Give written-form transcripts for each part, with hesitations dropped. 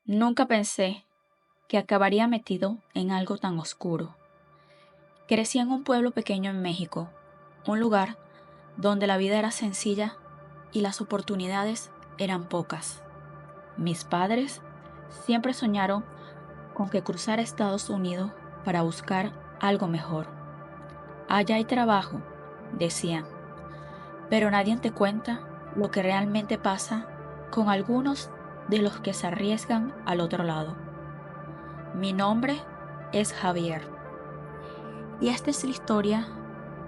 Nunca pensé que acabaría metido en algo tan oscuro. Crecí en un pueblo pequeño en México, un lugar donde la vida era sencilla y las oportunidades eran pocas. Mis padres siempre soñaron con que cruzara Estados Unidos para buscar algo mejor. Allá hay trabajo, decían, pero nadie te cuenta lo que realmente pasa con algunos de los que se arriesgan al otro lado. Mi nombre es Javier y esta es la historia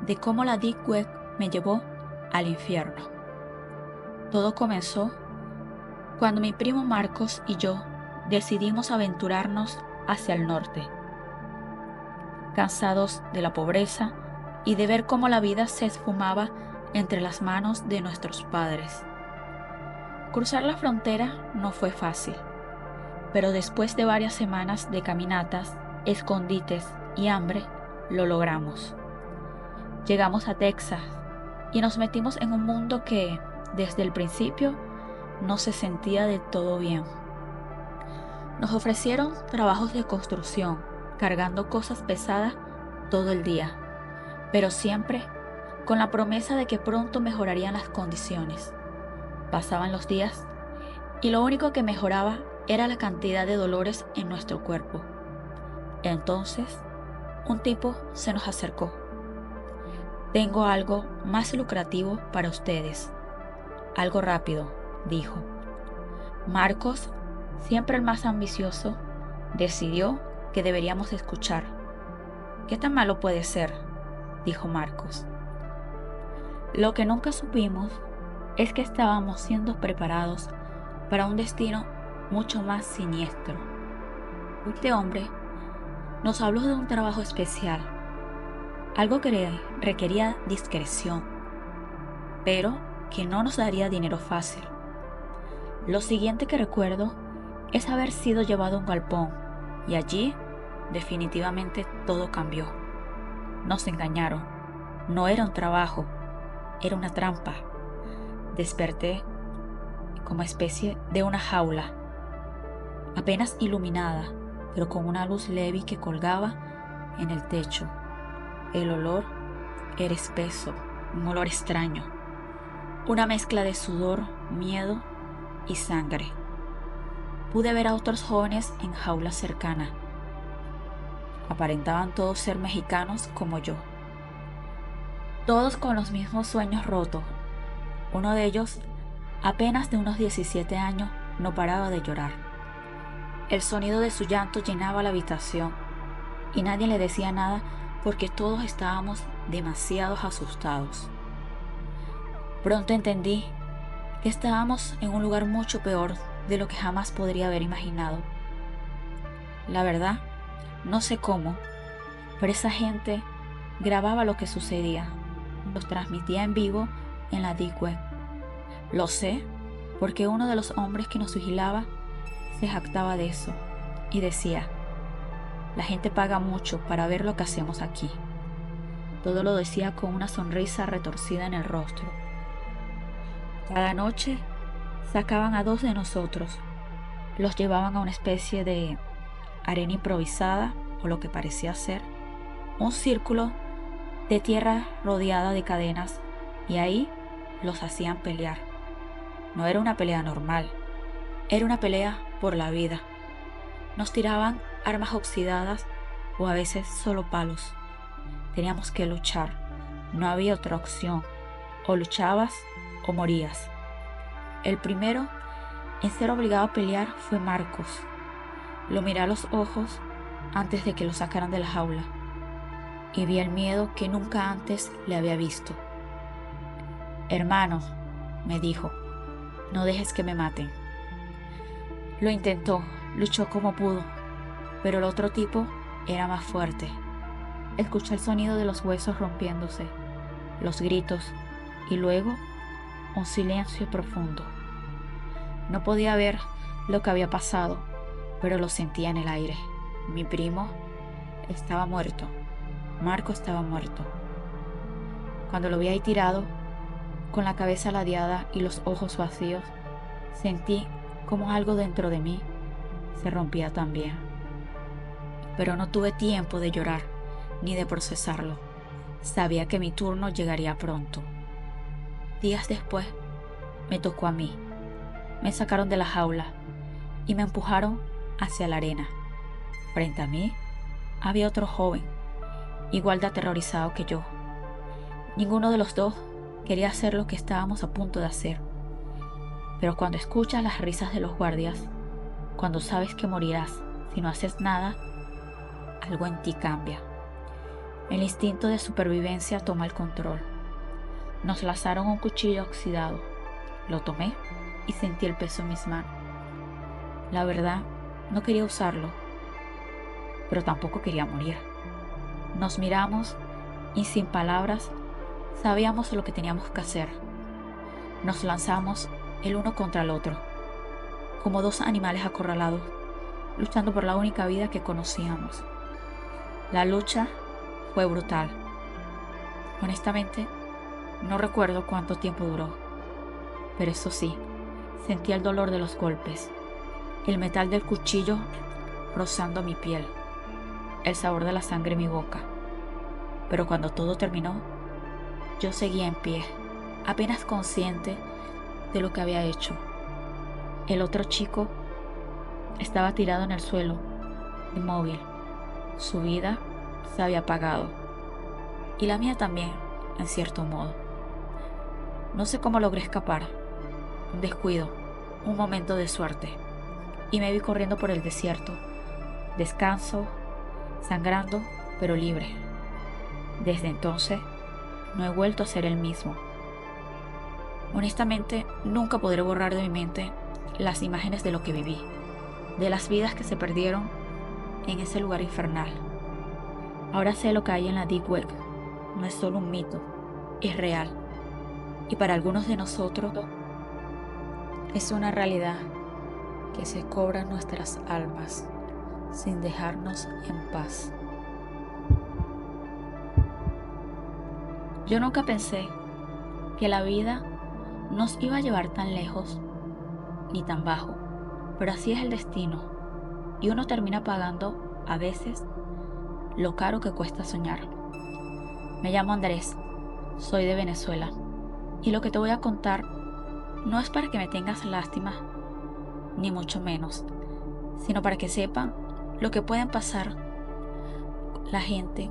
de cómo la Deep Web me llevó al infierno. Todo comenzó cuando mi primo Marcos y yo decidimos aventurarnos hacia el norte, cansados de la pobreza y de ver cómo la vida se esfumaba entre las manos de nuestros padres. Cruzar la frontera no fue fácil, pero después de varias semanas de caminatas, escondites y hambre, lo logramos. Llegamos a Texas y nos metimos en un mundo que, desde el principio, no se sentía del todo bien. Nos ofrecieron trabajos de construcción, cargando cosas pesadas todo el día, pero siempre con la promesa de que pronto mejorarían las condiciones. Pasaban los días y lo único que mejoraba era la cantidad de dolores en nuestro cuerpo. Entonces, un tipo se nos acercó. «Tengo algo más lucrativo para ustedes. Algo rápido», dijo. Marcos, siempre el más ambicioso, decidió que deberíamos escuchar. «¿Qué tan malo puede ser?», dijo Marcos. Lo que nunca supimos es que estábamos siendo preparados para un destino mucho más siniestro. Este hombre nos habló de un trabajo especial, algo que requería discreción, pero que no nos daría dinero fácil. Lo siguiente que recuerdo es haber sido llevado a un galpón, y allí definitivamente todo cambió. Nos engañaron. No era un trabajo, era una trampa. Desperté como especie de una jaula, apenas iluminada, pero con una luz leve que colgaba en el techo. El olor era espeso, un olor extraño, una mezcla de sudor, miedo y sangre. Pude ver a otros jóvenes en jaulas cercanas. Aparentaban todos ser mexicanos como yo, todos con los mismos sueños rotos. Uno de ellos, apenas de unos 17 años, no paraba de llorar. El sonido de su llanto llenaba la habitación y nadie le decía nada porque todos estábamos demasiado asustados. Pronto entendí que estábamos en un lugar mucho peor de lo que jamás podría haber imaginado. La verdad, no sé cómo, pero esa gente grababa lo que sucedía, los transmitía en vivo en la Deep Web. Lo sé porque uno de los hombres que nos vigilaba se jactaba de eso y decía: «La gente paga mucho para ver lo que hacemos aquí». Todo lo decía con una sonrisa retorcida en el rostro. Cada noche sacaban a 2 de nosotros, los llevaban a una especie de arena improvisada, o lo que parecía ser un círculo de tierra rodeada de cadenas, y ahí los hacían pelear. No era una pelea normal, era una pelea por la vida. Nos tiraban armas oxidadas o a veces solo palos. Teníamos que luchar, no había otra opción, o luchabas o morías. El primero en ser obligado a pelear fue Marcos. Lo miré a los ojos antes de que lo sacaran de la jaula y vi el miedo que nunca antes le había visto. «Hermano», me dijo, «no dejes que me maten». Lo intentó, luchó como pudo, pero el otro tipo era más fuerte. Escuché el sonido de los huesos rompiéndose, los gritos y luego un silencio profundo. No podía ver lo que había pasado, pero lo sentía en el aire. Mi primo estaba muerto. Marco estaba muerto. Cuando lo vi ahí tirado, con la cabeza ladeada y los ojos vacíos, sentí como algo dentro de mí se rompía también. Pero no tuve tiempo de llorar ni de procesarlo. Sabía que mi turno llegaría pronto. Días después, me tocó a mí. Me sacaron de la jaula y me empujaron hacia la arena. Frente a mí había otro joven, igual de aterrorizado que yo. Ninguno de los dos quería hacer lo que estábamos a punto de hacer. Pero cuando escuchas las risas de los guardias, cuando sabes que morirás si no haces nada, algo en ti cambia. El instinto de supervivencia toma el control. Nos lanzaron un cuchillo oxidado. Lo tomé y sentí el peso en mis manos. La verdad, no quería usarlo, pero tampoco quería morir. Nos miramos y sin palabras sabíamos lo que teníamos que hacer. Nos lanzamos el uno contra el otro, como dos animales acorralados, luchando por la única vida que conocíamos. La lucha fue brutal. Honestamente, no recuerdo cuánto tiempo duró, pero eso sí, sentí el dolor de los golpes, el metal del cuchillo rozando mi piel, el sabor de la sangre en mi boca. Pero cuando todo terminó, yo seguía en pie, apenas consciente de lo que había hecho. El otro chico estaba tirado en el suelo, inmóvil. Su vida se había apagado, y la mía también, en cierto modo. No sé cómo logré escapar. Un descuido, un momento de suerte, y me vi corriendo por el desierto, descanso, sangrando, pero libre. Desde entonces, no he vuelto a ser el mismo. Honestamente, nunca podré borrar de mi mente las imágenes de lo que viví, de las vidas que se perdieron en ese lugar infernal. Ahora sé lo que hay en la Deep Web. No es solo un mito, es real. Y para algunos de nosotros, es una realidad que se cobra nuestras almas sin dejarnos en paz. Yo nunca pensé que la vida nos iba a llevar tan lejos ni tan bajo, pero así es el destino, y uno termina pagando a veces lo caro que cuesta soñar. Me llamo Andrés, soy de Venezuela, y lo que te voy a contar no es para que me tengas lástima, ni mucho menos, sino para que sepan lo que pueden pasar la gente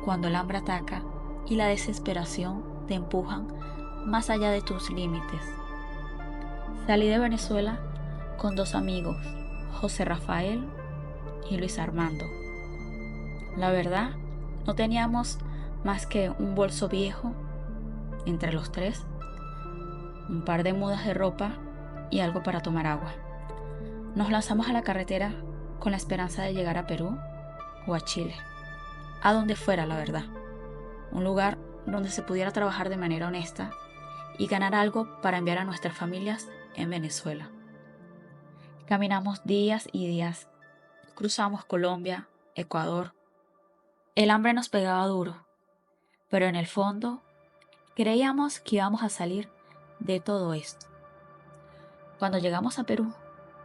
cuando el hambre ataca y la desesperación te empujan más allá de tus límites. Salí de Venezuela con dos amigos, José Rafael y Luis Armando. La verdad, no teníamos más que un bolso viejo entre los tres, un par de mudas de ropa y algo para tomar agua. Nos lanzamos a la carretera con la esperanza de llegar a Perú o a Chile, a donde fuera, la verdad. Un lugar donde se pudiera trabajar de manera honesta y ganar algo para enviar a nuestras familias en Venezuela. Caminamos días y días, cruzamos Colombia, Ecuador. El hambre nos pegaba duro, pero en el fondo creíamos que íbamos a salir de todo esto. Cuando llegamos a Perú,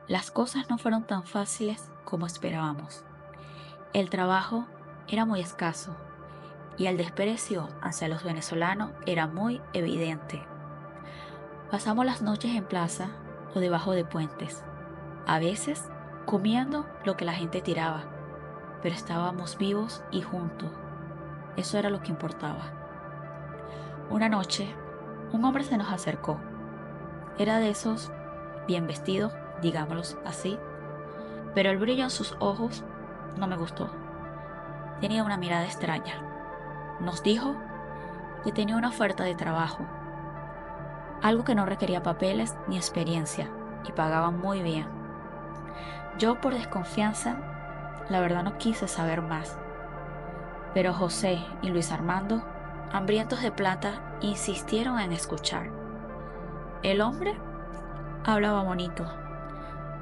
las cosas no fueron tan fáciles como esperábamos. El trabajo era muy escaso y el desprecio hacia los venezolanos era muy evidente. Pasamos las noches en plaza o debajo de puentes, a veces comiendo lo que la gente tiraba, pero estábamos vivos y juntos. Eso era lo que importaba. Una noche, un hombre se nos acercó. Era de esos bien vestidos, digámoslo así, pero el brillo en sus ojos no me gustó. Tenía una mirada extraña. Nos dijo que tenía una oferta de trabajo, algo que no requería papeles ni experiencia y pagaba muy bien. Yo, por desconfianza, la verdad no quise saber más, pero José y Luis Armando, hambrientos de plata, insistieron en escuchar. El hombre hablaba bonito.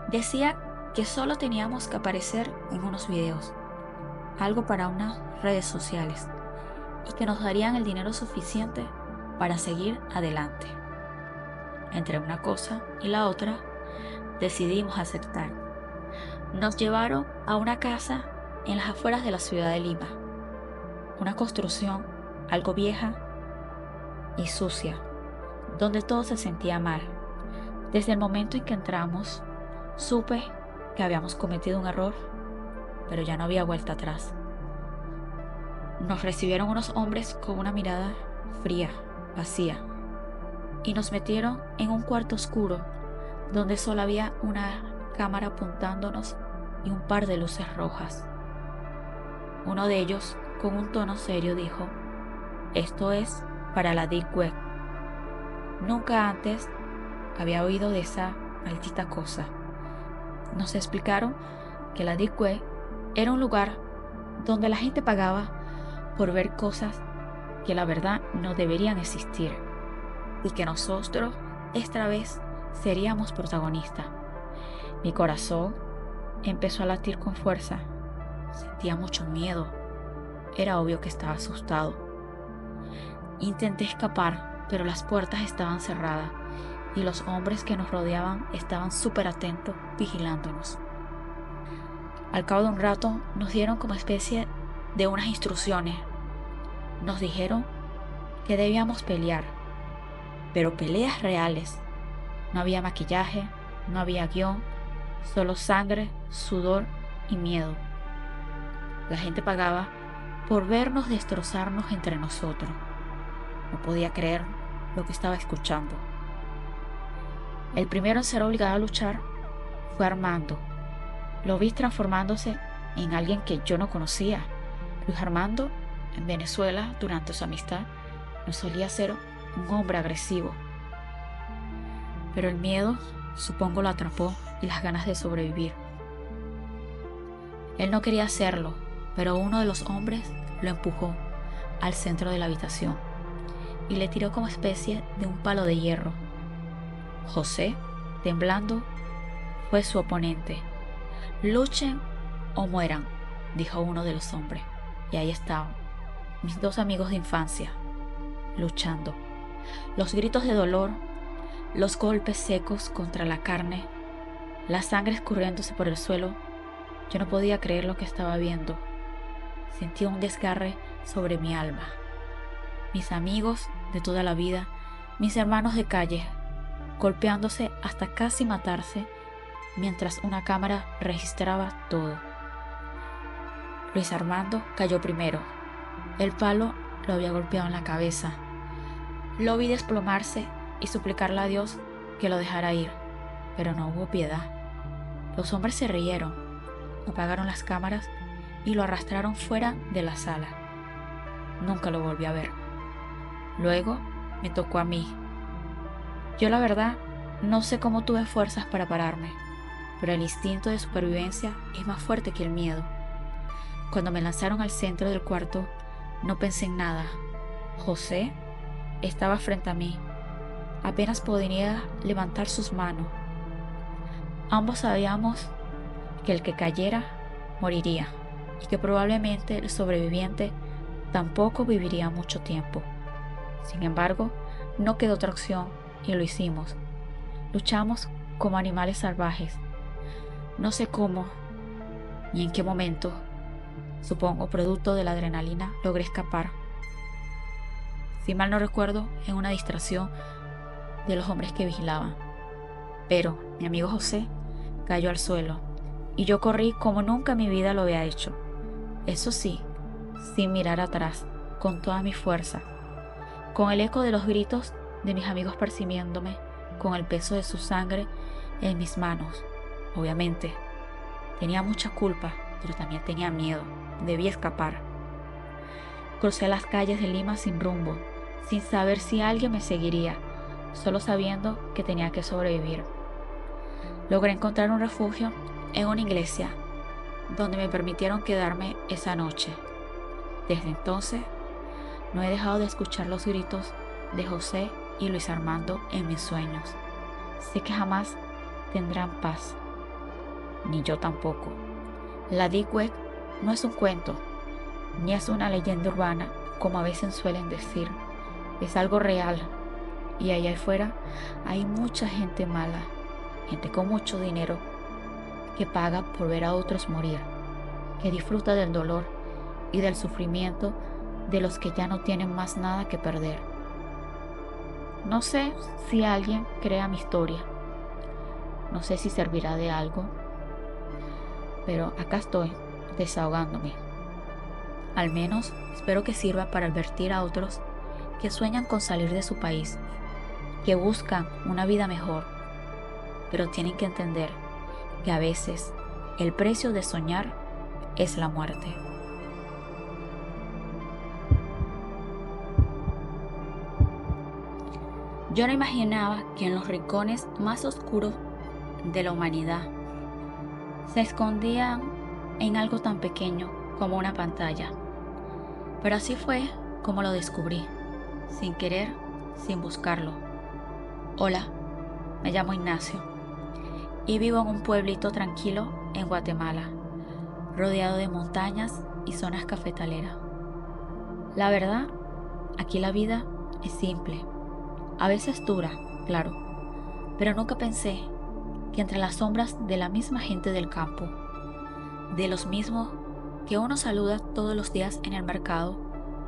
Decía que solo teníamos que aparecer en unos videos, algo para unas redes sociales, y que nos darían el dinero suficiente para seguir adelante. Entre una cosa y la otra, decidimos aceptar. Nos llevaron a una casa en las afueras de la ciudad de Lima, una construcción algo vieja y sucia, donde todo se sentía mal. Desde el momento en que entramos, supe que habíamos cometido un error, pero ya no había vuelta atrás. Nos recibieron unos hombres con una mirada fría, vacía, y nos metieron en un cuarto oscuro donde solo había una cámara apuntándonos y un par de luces rojas. Uno de ellos, con un tono serio, dijo: "Esto es para la Deep Web". Nunca antes había oído de esa maldita cosa. Nos explicaron que la Deep Web era un lugar donde la gente pagaba por ver cosas que la verdad no deberían existir, y que nosotros esta vez seríamos protagonistas. Mi corazón empezó a latir con fuerza. Sentía mucho miedo. Era obvio que estaba asustado. Intenté escapar, pero las puertas estaban cerradas y los hombres que nos rodeaban estaban súper atentos, vigilándonos. Al cabo de un rato nos dieron como especie de unas instrucciones. Nos dijeron que debíamos pelear, pero peleas reales. No había maquillaje, no había guión, solo sangre, sudor y miedo. La gente pagaba por vernos destrozarnos entre nosotros. No podía creer lo que estaba escuchando. El primero en ser obligado a luchar fue Armando. Lo vi transformándose en alguien que yo no conocía. Luis Armando, en Venezuela, durante su amistad, no solía ser un hombre agresivo. Pero el miedo, supongo, lo atrapó y las ganas de sobrevivir. Él no quería hacerlo, pero uno de los hombres lo empujó al centro de la habitación y le tiró como especie de un palo de hierro. José, temblando, fue su oponente. «Luchen o mueran», dijo uno de los hombres, y ahí estaban mis dos amigos de infancia, luchando. Los gritos de dolor, los golpes secos contra la carne, la sangre escurriéndose por el suelo. Yo no podía creer lo que estaba viendo. Sentía un desgarre sobre mi alma. Mis amigos de toda la vida, mis hermanos de calle, golpeándose hasta casi matarse, mientras una cámara registraba todo. Luis Armando cayó primero. El palo lo había golpeado en la cabeza. Lo vi desplomarse y suplicarle a Dios que lo dejara ir, pero no hubo piedad. Los hombres se rieron, apagaron las cámaras y lo arrastraron fuera de la sala. Nunca lo volví a ver. Luego me tocó a mí. Yo, la verdad, no sé cómo tuve fuerzas para pararme, pero el instinto de supervivencia es más fuerte que el miedo. Cuando me lanzaron al centro del cuarto, no pensé en nada. José estaba frente a mí. Apenas podía levantar sus manos. Ambos sabíamos que el que cayera moriría y que probablemente el sobreviviente tampoco viviría mucho tiempo. Sin embargo, no quedó otra opción y lo hicimos. Luchamos como animales salvajes. No sé cómo ni en qué momento, supongo producto de la adrenalina, logré escapar. Si mal no recuerdo, en una distracción de los hombres que vigilaban. Pero mi amigo José cayó al suelo y yo corrí como nunca en mi vida lo había hecho. Eso sí, sin mirar atrás, con toda mi fuerza, con el eco de los gritos de mis amigos persiguiéndome, con el peso de su sangre en mis manos. Obviamente, tenía mucha culpa, pero también tenía miedo. Debía escapar. Crucé las calles de Lima sin rumbo, sin saber si alguien me seguiría, solo sabiendo que tenía que sobrevivir. Logré encontrar un refugio en una iglesia, donde me permitieron quedarme esa noche. Desde entonces, no he dejado de escuchar los gritos de José y Luis Armando en mis sueños. Sé que jamás tendrán paz, ni yo tampoco. La Deep Web no es un cuento, ni es una leyenda urbana, como a veces suelen decir. Es algo real, y allá afuera hay mucha gente mala, gente con mucho dinero, que paga por ver a otros morir, que disfruta del dolor y del sufrimiento de los que ya no tienen más nada que perder. No sé si alguien crea mi historia, no sé si servirá de algo, pero acá estoy, desahogándome. Al menos espero que sirva para advertir a otros que sueñan con salir de su país, que buscan una vida mejor, pero tienen que entender que a veces el precio de soñar es la muerte. Yo no imaginaba que en los rincones más oscuros de la humanidad se escondían en algo tan pequeño como una pantalla. Pero así fue como lo descubrí, sin querer, sin buscarlo. Hola, me llamo Ignacio y vivo en un pueblito tranquilo en Guatemala, rodeado de montañas y zonas cafetaleras. La verdad, aquí la vida es simple, a veces dura, claro, pero nunca pensé que entre las sombras de la misma gente del campo, de los mismos que uno saluda todos los días en el mercado,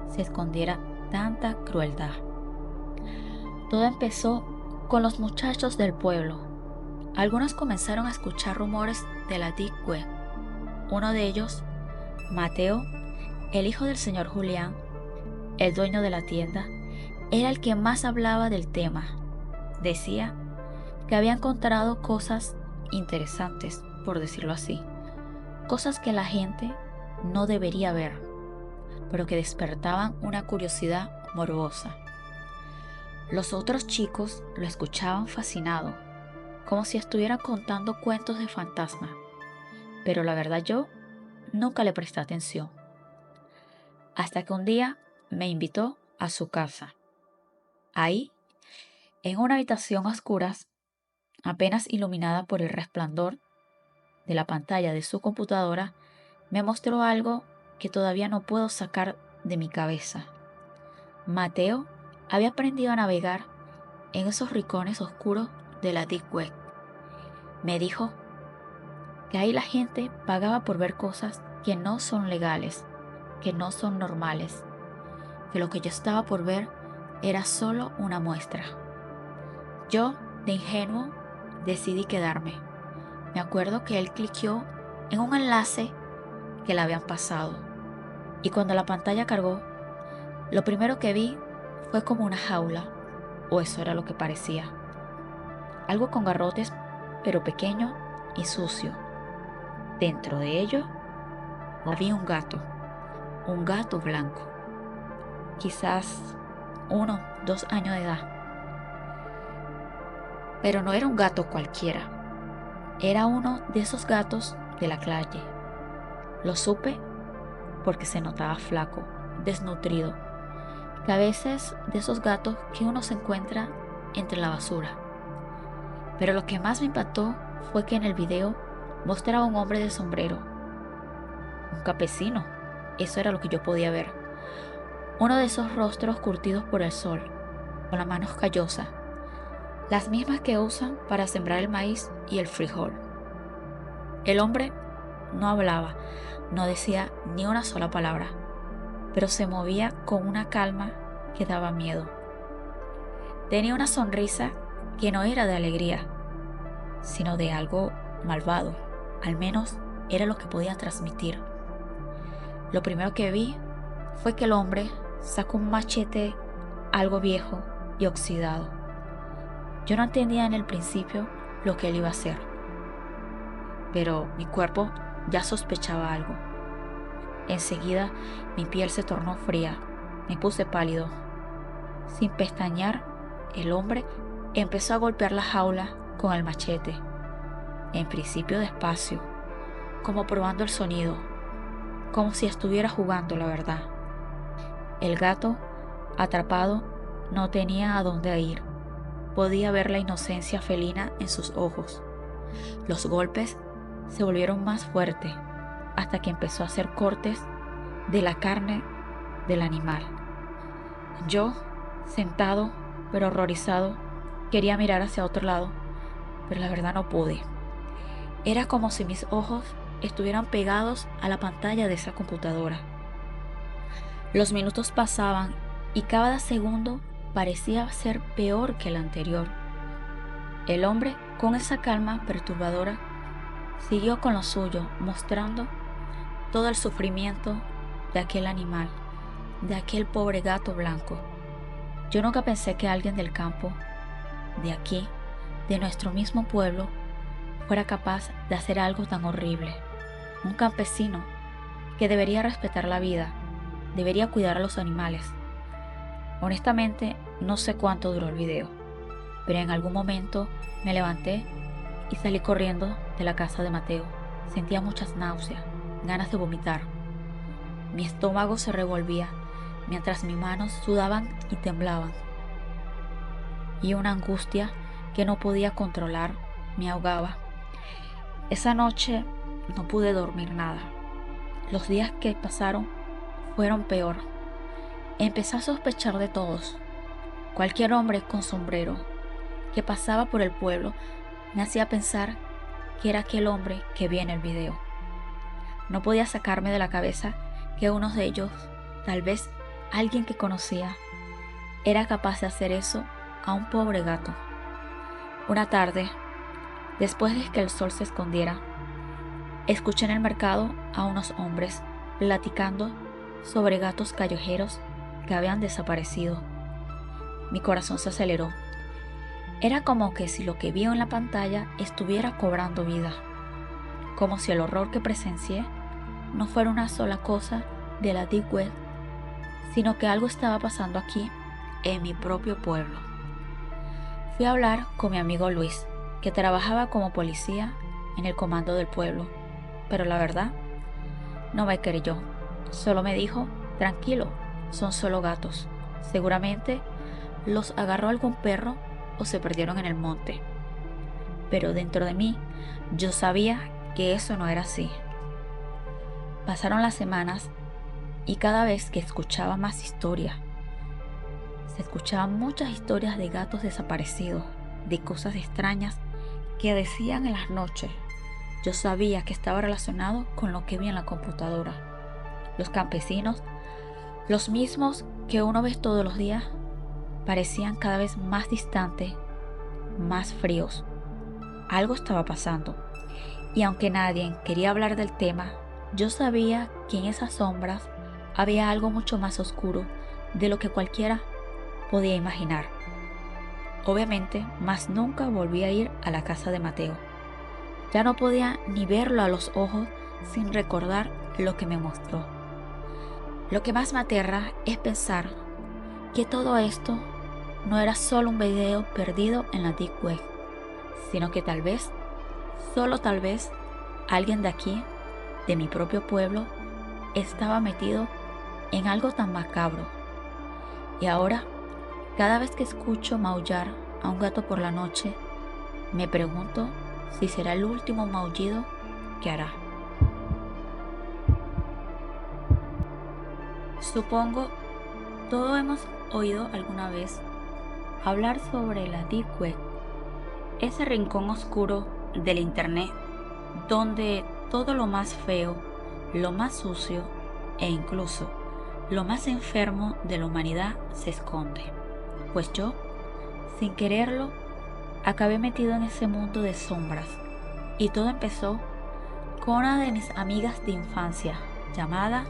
se escondiera tanta crueldad. Todo empezó con los muchachos del pueblo. Algunos comenzaron a escuchar rumores de la Deep Web. Uno de ellos, Mateo, el hijo del señor Julián, el dueño de la tienda, era el que más hablaba del tema. Decía que había encontrado cosas interesantes, por decirlo así, cosas que la gente no debería ver, pero que despertaban una curiosidad morbosa. Los otros chicos lo escuchaban fascinado, como si estuviera contando cuentos de fantasma, pero la verdad yo nunca le presté atención. Hasta que un día me invitó a su casa. Ahí, en una habitación a oscuras, apenas iluminada por el resplandor de la pantalla de su computadora, me mostró algo que todavía no puedo sacar de mi cabeza. Mateo había aprendido a navegar en esos rincones oscuros de la Deep Web. Me dijo que ahí la gente pagaba por ver cosas que no son legales, que no son normales, que lo que yo estaba por ver era solo una muestra. Yo, de ingenuo, decidí quedarme. Me acuerdo que él cliqueó en un enlace que le habían pasado, y cuando la pantalla cargó, lo primero que vi fue como una jaula, o eso era lo que parecía. Algo con garrotes, pero pequeño y sucio. Dentro de ello había un gato blanco, quizás 1, 2 años de edad. Pero no era un gato cualquiera, era uno de esos gatos de la calle. Lo supe porque se notaba flaco, desnutrido, que a veces de esos gatos que uno se encuentra entre la basura. Pero lo que más me impactó fue que en el video mostraba a un hombre de sombrero, un campesino, eso era lo que yo podía ver. Uno de esos rostros curtidos por el sol, con las manos callosas, las mismas que usan para sembrar el maíz y el frijol. El hombre no hablaba, no decía ni una sola palabra, pero se movía con una calma que daba miedo. Tenía una sonrisa que no era de alegría, sino de algo malvado, al menos era lo que podía transmitir. Lo primero que vi fue que el hombre sacó un machete algo viejo y oxidado. Yo no entendía en el principio lo que él iba a hacer, pero mi cuerpo ya sospechaba algo. Enseguida mi piel se tornó fría, me puse pálido. Sin pestañear, el hombre empezó a golpear la jaula con el machete, en principio despacio, como probando el sonido, como si estuviera jugando, la verdad. El gato, atrapado, no tenía a dónde ir. Podía ver la inocencia felina en sus ojos. Los golpes se volvieron más fuertes hasta que empezó a hacer cortes de la carne del animal. Yo, sentado pero horrorizado, quería mirar hacia otro lado, pero la verdad no pude. Era como si mis ojos estuvieran pegados a la pantalla de esa computadora. Los minutos pasaban y cada segundo parecía ser peor que el anterior. El hombre, con esa calma perturbadora, siguió con lo suyo, mostrando todo el sufrimiento de aquel animal, de aquel pobre gato blanco. Yo nunca pensé que alguien del campo, de aquí, de nuestro mismo pueblo, fuera capaz de hacer algo tan horrible. Un campesino que debería respetar la vida, debería cuidar a los animales. Honestamente, no sé cuánto duró el video, pero en algún momento me levanté y salí corriendo de la casa de Mateo. Sentía muchas náuseas, ganas de vomitar. Mi estómago se revolvía mientras mis manos sudaban y temblaban. Y una angustia que no podía controlar me ahogaba. Esa noche no pude dormir nada. Los días que pasaron fueron peor. Empecé a sospechar de todos. Cualquier hombre con sombrero que pasaba por el pueblo me hacía pensar que era aquel hombre que vi en el video. No podía sacarme de la cabeza que uno de ellos, tal vez alguien que conocía, era capaz de hacer eso a un pobre gato. Una tarde, después de que el sol se escondiera, escuché en el mercado a unos hombres platicando sobre gatos callejeros que habían desaparecido. Mi corazón se aceleró. Era como que si lo que vi en la pantalla estuviera cobrando vida, como si el horror que presencié no fuera una sola cosa de la Deep Web, sino que algo estaba pasando aquí, en mi propio pueblo. Fui a hablar con mi amigo Luis, que trabajaba como policía en el comando del pueblo, pero la verdad, no me creyó. Solo me dijo, tranquilo, son solo gatos. Seguramente los agarró algún perro o se perdieron en el monte. Pero dentro de mí, yo sabía que eso no era así. Pasaron las semanas y cada vez que escuchaba más historias, se escuchaban muchas historias de gatos desaparecidos, de cosas extrañas que decían en las noches. Yo sabía que estaba relacionado con lo que vi en la computadora. Los campesinos, los mismos que uno ve todos los días, parecían cada vez más distantes, más fríos. Algo estaba pasando, y aunque nadie quería hablar del tema, yo sabía que en esas sombras había algo mucho más oscuro de lo que cualquiera podía imaginar. Obviamente, más nunca volví a ir a la casa de Mateo. Ya no podía ni verlo a los ojos sin recordar lo que me mostró. Lo que más me aterra es pensar que todo esto no era solo un video perdido en la Deep Web, sino que tal vez, solo tal vez, alguien de aquí, de mi propio pueblo, estaba metido en algo tan macabro. Y ahora, cada vez que escucho maullar a un gato por la noche, me pregunto si será el último maullido que hará. Supongo todos hemos oído alguna vez hablar sobre la Deep Web, ese rincón oscuro del internet donde todo lo más feo, lo más sucio e incluso lo más enfermo de la humanidad se esconde. Pues yo, sin quererlo, acabé metido en ese mundo de sombras, y todo empezó con una de mis amigas de infancia llamada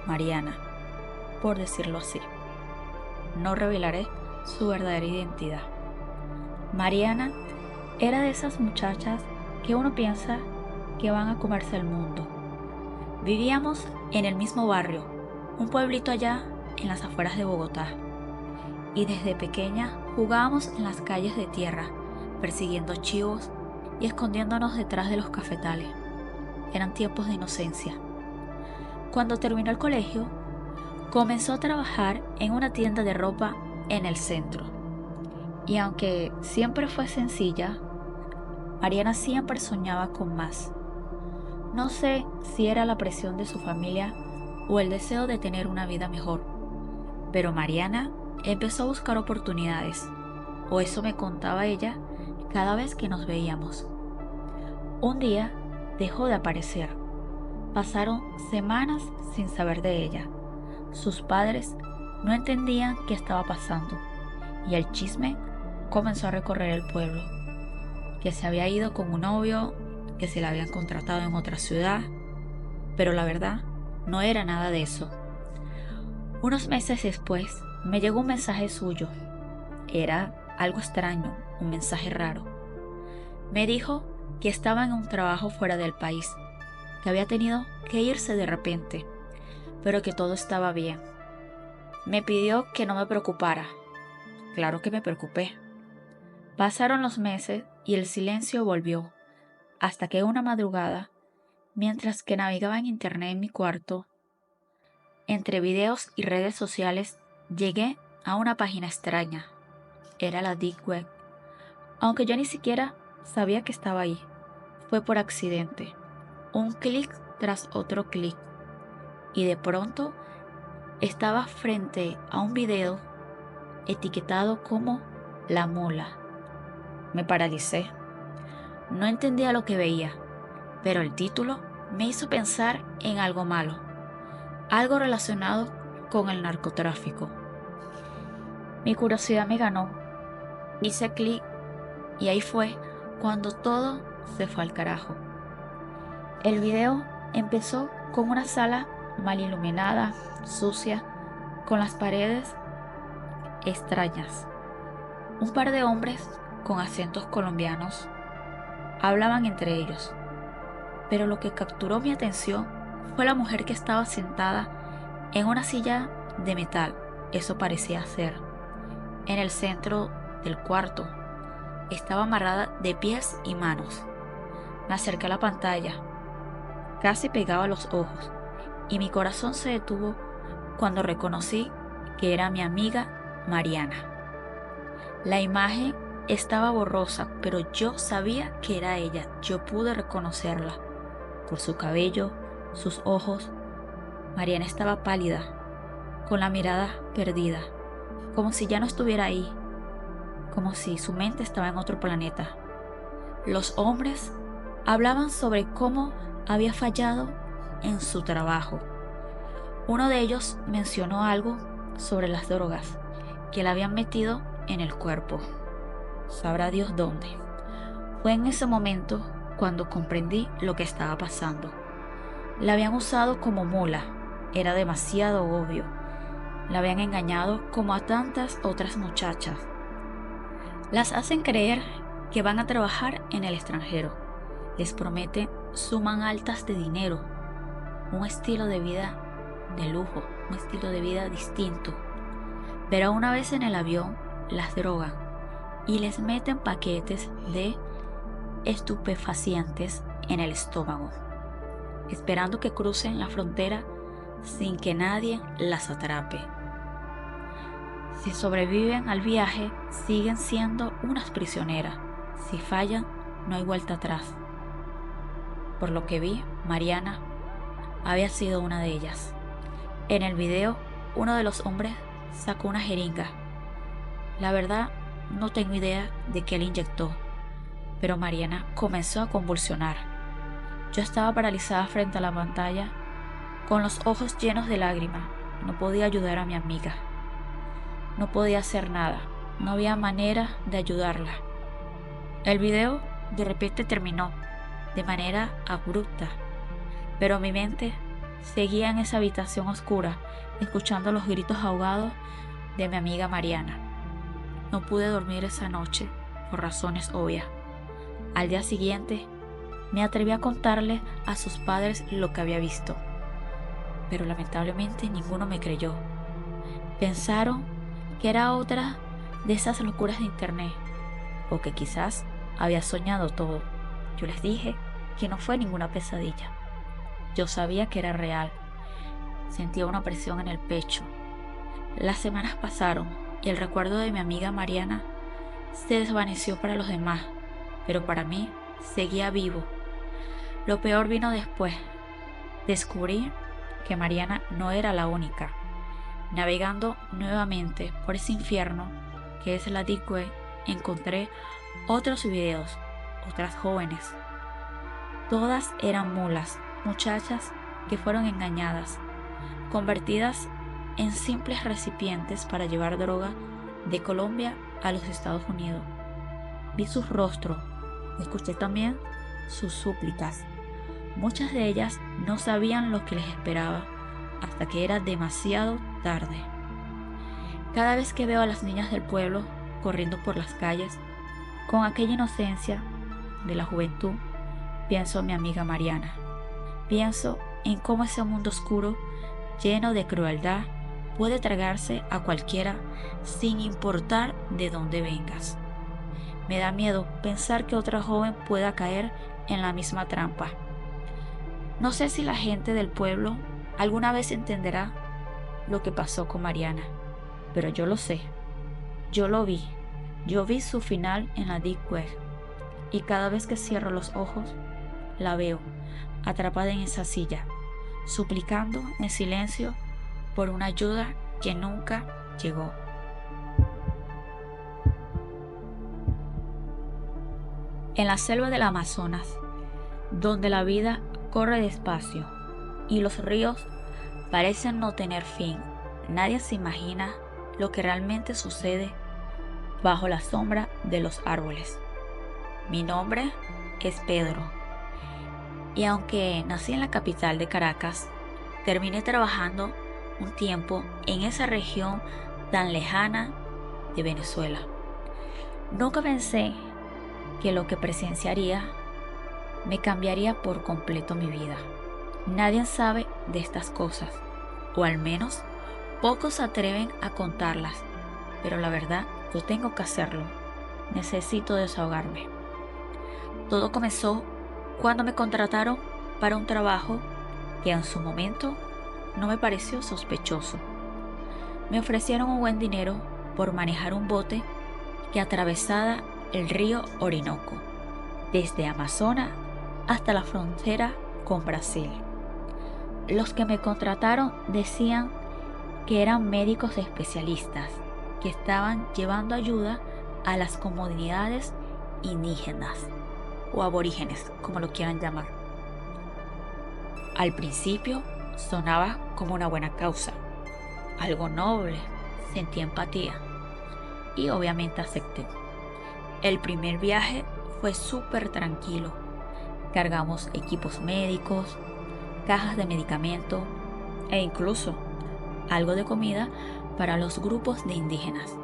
Mariana, por decirlo así. No revelaré su verdadera identidad. Mariana era de esas muchachas que uno piensa que van a comerse el mundo. Vivíamos en el mismo barrio, un pueblito allá en las afueras de Bogotá, y desde pequeña jugábamos en las calles de tierra, persiguiendo chivos y escondiéndonos detrás de los cafetales. Eran tiempos de inocencia. Cuando terminó el colegio, comenzó a trabajar en una tienda de ropa en el centro. Y aunque siempre fue sencilla, Mariana siempre soñaba con más. No sé si era la presión de su familia o el deseo de tener una vida mejor, pero Mariana empezó a buscar oportunidades, o eso me contaba ella cada vez que nos veíamos. Un día dejó de aparecer. Pasaron semanas sin saber de ella. Sus padres no entendían qué estaba pasando y el chisme comenzó a recorrer el pueblo. Que se había ido con un novio, que se la habían contratado en otra ciudad, pero la verdad no era nada de eso. Unos meses después me llegó un mensaje suyo. Era algo extraño, un mensaje raro. Me dijo que estaba en un trabajo fuera del país, que había tenido que irse de repente, pero que todo estaba bien. Me pidió que no me preocupara. Claro que me preocupé. Pasaron los meses y el silencio volvió, hasta que una madrugada, mientras que navegaba en internet en mi cuarto, entre videos y redes sociales, llegué a una página extraña. Era la Deep Web, aunque yo ni siquiera sabía que estaba ahí. Fue por accidente, un clic tras otro clic, y de pronto estaba frente a un video etiquetado como La Mula. Me paralicé. No entendía lo que veía, pero el título me hizo pensar en algo malo, algo relacionado con el narcotráfico. Mi curiosidad me ganó. Hice clic y ahí fue cuando todo se fue al carajo. El video empezó con una sala mal iluminada, sucia, con las paredes extrañas. Un par de hombres con acentos colombianos hablaban entre ellos, pero lo que capturó mi atención fue la mujer que estaba sentada en una silla de metal. Eso parecía ser. En el centro del cuarto estaba amarrada de pies y manos. Me acerqué a la pantalla, casi pegaba los ojos, y mi corazón se detuvo cuando reconocí que era mi amiga Mariana. La imagen estaba borrosa, pero yo sabía que era ella. Yo pude reconocerla por su cabello, sus ojos. Mariana estaba pálida, con la mirada perdida, como si ya no estuviera ahí, como si su mente estaba en otro planeta. Los hombres hablaban sobre cómo había fallado en su trabajo. Uno de ellos mencionó algo sobre las drogas que le habían metido en el cuerpo. Sabrá Dios dónde. Fue en ese momento cuando comprendí lo que estaba pasando. La habían usado como mula. Era demasiado obvio. La habían engañado como a tantas otras muchachas. Las hacen creer que van a trabajar en el extranjero. Les prometen sumas altas de dinero, un estilo de vida de lujo, un estilo de vida distinto. Pero una vez en el avión, las drogan y les meten paquetes de estupefacientes en el estómago, esperando que crucen la frontera sin que nadie las atrape. Si sobreviven al viaje, siguen siendo unas prisioneras. Si fallan, no hay vuelta atrás. Por lo que vi, Mariana había sido una de ellas. En el video, uno de los hombres sacó una jeringa. La verdad, no tengo idea de qué le inyectó, pero Mariana comenzó a convulsionar. Yo estaba paralizada frente a la pantalla, con los ojos llenos de lágrimas. No podía ayudar a mi amiga. No podía hacer nada. No había manera de ayudarla. El video de repente terminó de manera abrupta, pero mi mente seguía en esa habitación oscura, escuchando los gritos ahogados de mi amiga Mariana. No pude dormir esa noche por razones obvias. Al día siguiente, me atreví a contarle a sus padres lo que había visto, pero lamentablemente ninguno me creyó. Pensaron que era otra de esas locuras de internet, o que quizás había soñado todo. Yo les dije que no fue ninguna pesadilla. Yo sabía que era real. Sentía una presión en el pecho. Las semanas pasaron y el recuerdo de mi amiga Mariana se desvaneció para los demás, pero para mí seguía vivo. Lo peor vino después. Descubrí que Mariana no era la única. Navegando nuevamente por ese infierno que es la Deep Web, encontré otros videos, otras jóvenes, Todas eran mulas, muchachas que fueron engañadas, convertidas en simples recipientes para llevar droga de Colombia a los Estados Unidos. Vi sus rostros, escuché también sus súplicas. Muchas de ellas no sabían lo que les esperaba hasta que era demasiado tarde. Cada vez que veo a las niñas del pueblo corriendo por las calles, con aquella inocencia de la juventud, pienso en mi amiga Mariana. Pienso en cómo ese mundo oscuro, lleno de crueldad, puede tragarse a cualquiera sin importar de dónde vengas. Me da miedo pensar que otra joven pueda caer en la misma trampa. No sé si la gente del pueblo alguna vez entenderá lo que pasó con Mariana, pero yo lo sé. Yo lo vi. Yo vi su final en la Deep Web. Y cada vez que cierro los ojos, la veo atrapada en esa silla, suplicando en silencio por una ayuda que nunca llegó. En la selva del Amazonas, donde la vida corre despacio y los ríos parecen no tener fin, nadie se imagina lo que realmente sucede bajo la sombra de los árboles. Mi nombre es Pedro, y aunque nací en la capital de Caracas, terminé trabajando un tiempo en esa región tan lejana de Venezuela. Nunca pensé que lo que presenciaría me cambiaría por completo mi vida. Nadie sabe de estas cosas, o al menos pocos se atreven a contarlas, pero la verdad, yo tengo que hacerlo. Necesito desahogarme. Todo comenzó cuando me contrataron para un trabajo que en su momento no me pareció sospechoso. Me ofrecieron un buen dinero por manejar un bote que atravesaba el río Orinoco, desde Amazonas hasta la frontera con Brasil. Los que me contrataron decían que eran médicos especialistas que estaban llevando ayuda a las comunidades indígenas o aborígenes, como lo quieran llamar. Al principio sonaba como una buena causa, algo noble, sentí empatía y obviamente acepté. El primer viaje fue súper tranquilo. Cargamos equipos médicos, cajas de medicamentos e incluso algo de comida para los grupos de indígenas.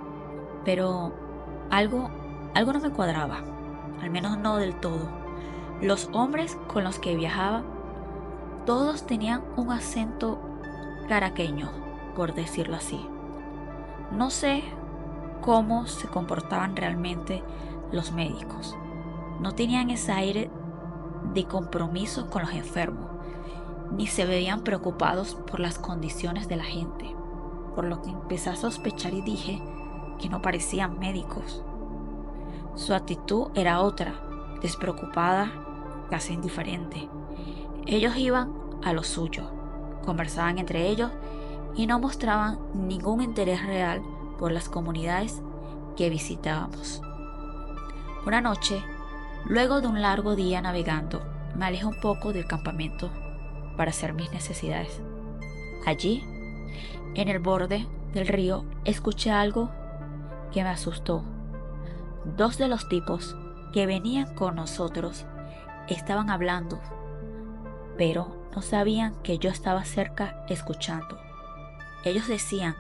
Pero algo no me cuadraba, al menos no del todo. Los hombres con los que viajaba, todos tenían un acento caraqueño, por decirlo así. No sé cómo se comportaban realmente los médicos. No tenían ese aire de compromiso con los enfermos, ni se veían preocupados por las condiciones de la gente, por lo que empecé a sospechar y dije que no parecían médicos. Su actitud era otra, despreocupada, casi indiferente. Ellos iban a lo suyo, conversaban entre ellos y no mostraban ningún interés real por las comunidades que visitábamos. Una noche, luego de un largo día navegando, me alejé un poco del campamento para hacer mis necesidades. Allí, en el borde del río, escuché algo que me asustó. Dos de los tipos que venían con nosotros estaban hablando, pero no sabían que yo estaba cerca escuchando. Ellos decían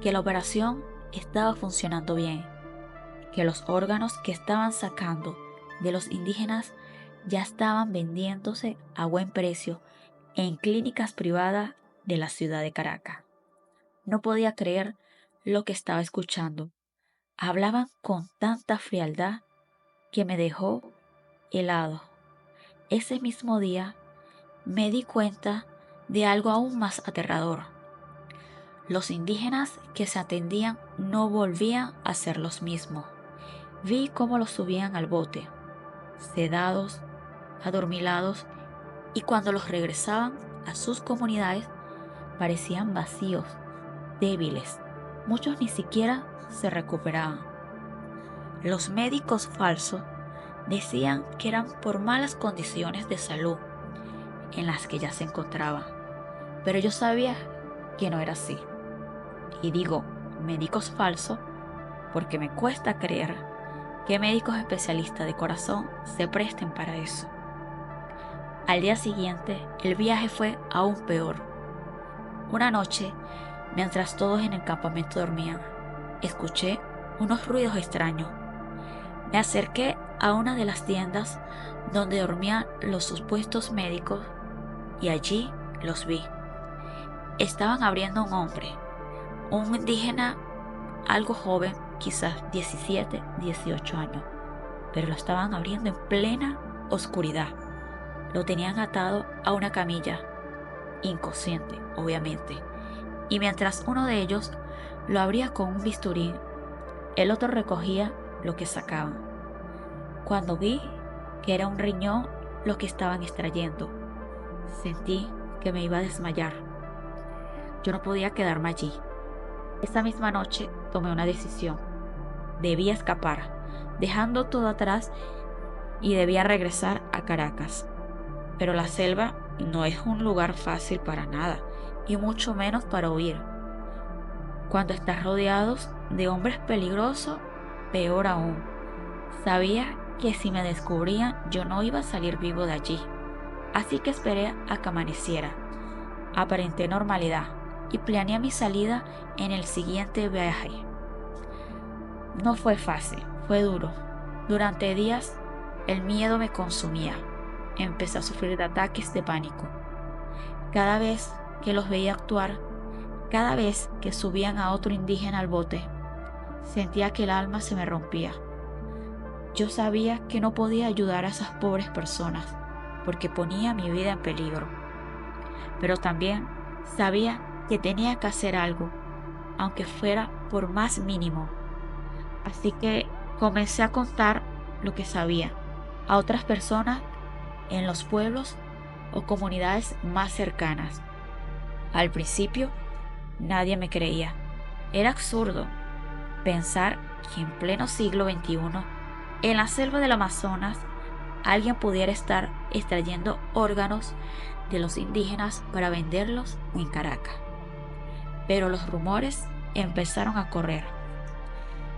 que la operación estaba funcionando bien, que los órganos que estaban sacando de los indígenas ya estaban vendiéndose a buen precio en clínicas privadas de la ciudad de Caracas. No podía creer lo que estaba escuchando. Hablaban con tanta frialdad que me dejó helado. Ese mismo día me di cuenta de algo aún más aterrador. Los indígenas que se atendían no volvían a ser los mismos. Vi cómo los subían al bote, sedados, adormilados, y cuando los regresaban a sus comunidades parecían vacíos, débiles. Muchos ni siquiera se recuperaban. Los médicos falsos Decían que eran por malas condiciones de salud en las que ya se encontraban, pero yo sabía que no era así. Y digo médicos falsos porque me cuesta creer que médicos especialistas de corazón se presten para eso. Al día siguiente, el viaje fue aún peor. Una noche, mientras todos en el campamento dormían, escuché unos ruidos extraños. Me acerqué a una de las tiendas donde dormían los supuestos médicos y allí los vi. Estaban abriendo a un hombre, un indígena algo joven, quizás 17, 18 años, pero lo estaban abriendo en plena oscuridad. Lo tenían atado a una camilla, inconsciente, obviamente, y mientras uno de ellos lo abría con un bisturí, el otro recogía lo que sacaban. Cuando vi que era un riñón lo que estaban extrayendo, sentí que me iba a desmayar. Yo no podía quedarme allí. Esa misma noche tomé una decisión. Debía escapar, dejando todo atrás, y debía regresar a Caracas. Pero la selva no es un lugar fácil para nada, y mucho menos para huir. Cuando estás rodeados de hombres peligrosos, peor aún. Sabía que si me descubrían yo no iba a salir vivo de allí. Así que esperé a que amaneciera. Aparenté normalidad y planeé mi salida en el siguiente viaje. No fue fácil, fue duro. Durante días el miedo me consumía. Empecé a sufrir de ataques de pánico. Cada vez que los veía actuar, cada vez que subían a otro indígena al bote, sentía que el alma se me rompía. Yo sabía que no podía ayudar a esas pobres personas porque ponía mi vida en peligro. Pero también sabía que tenía que hacer algo, aunque fuera por más mínimo. Así que comencé a contar lo que sabía a otras personas en los pueblos o comunidades más cercanas. Al principio, nadie me creía. Era absurdo pensar que en pleno siglo XXI, en la selva del Amazonas, alguien pudiera estar extrayendo órganos de los indígenas para venderlos en Caracas. Pero los rumores empezaron a correr.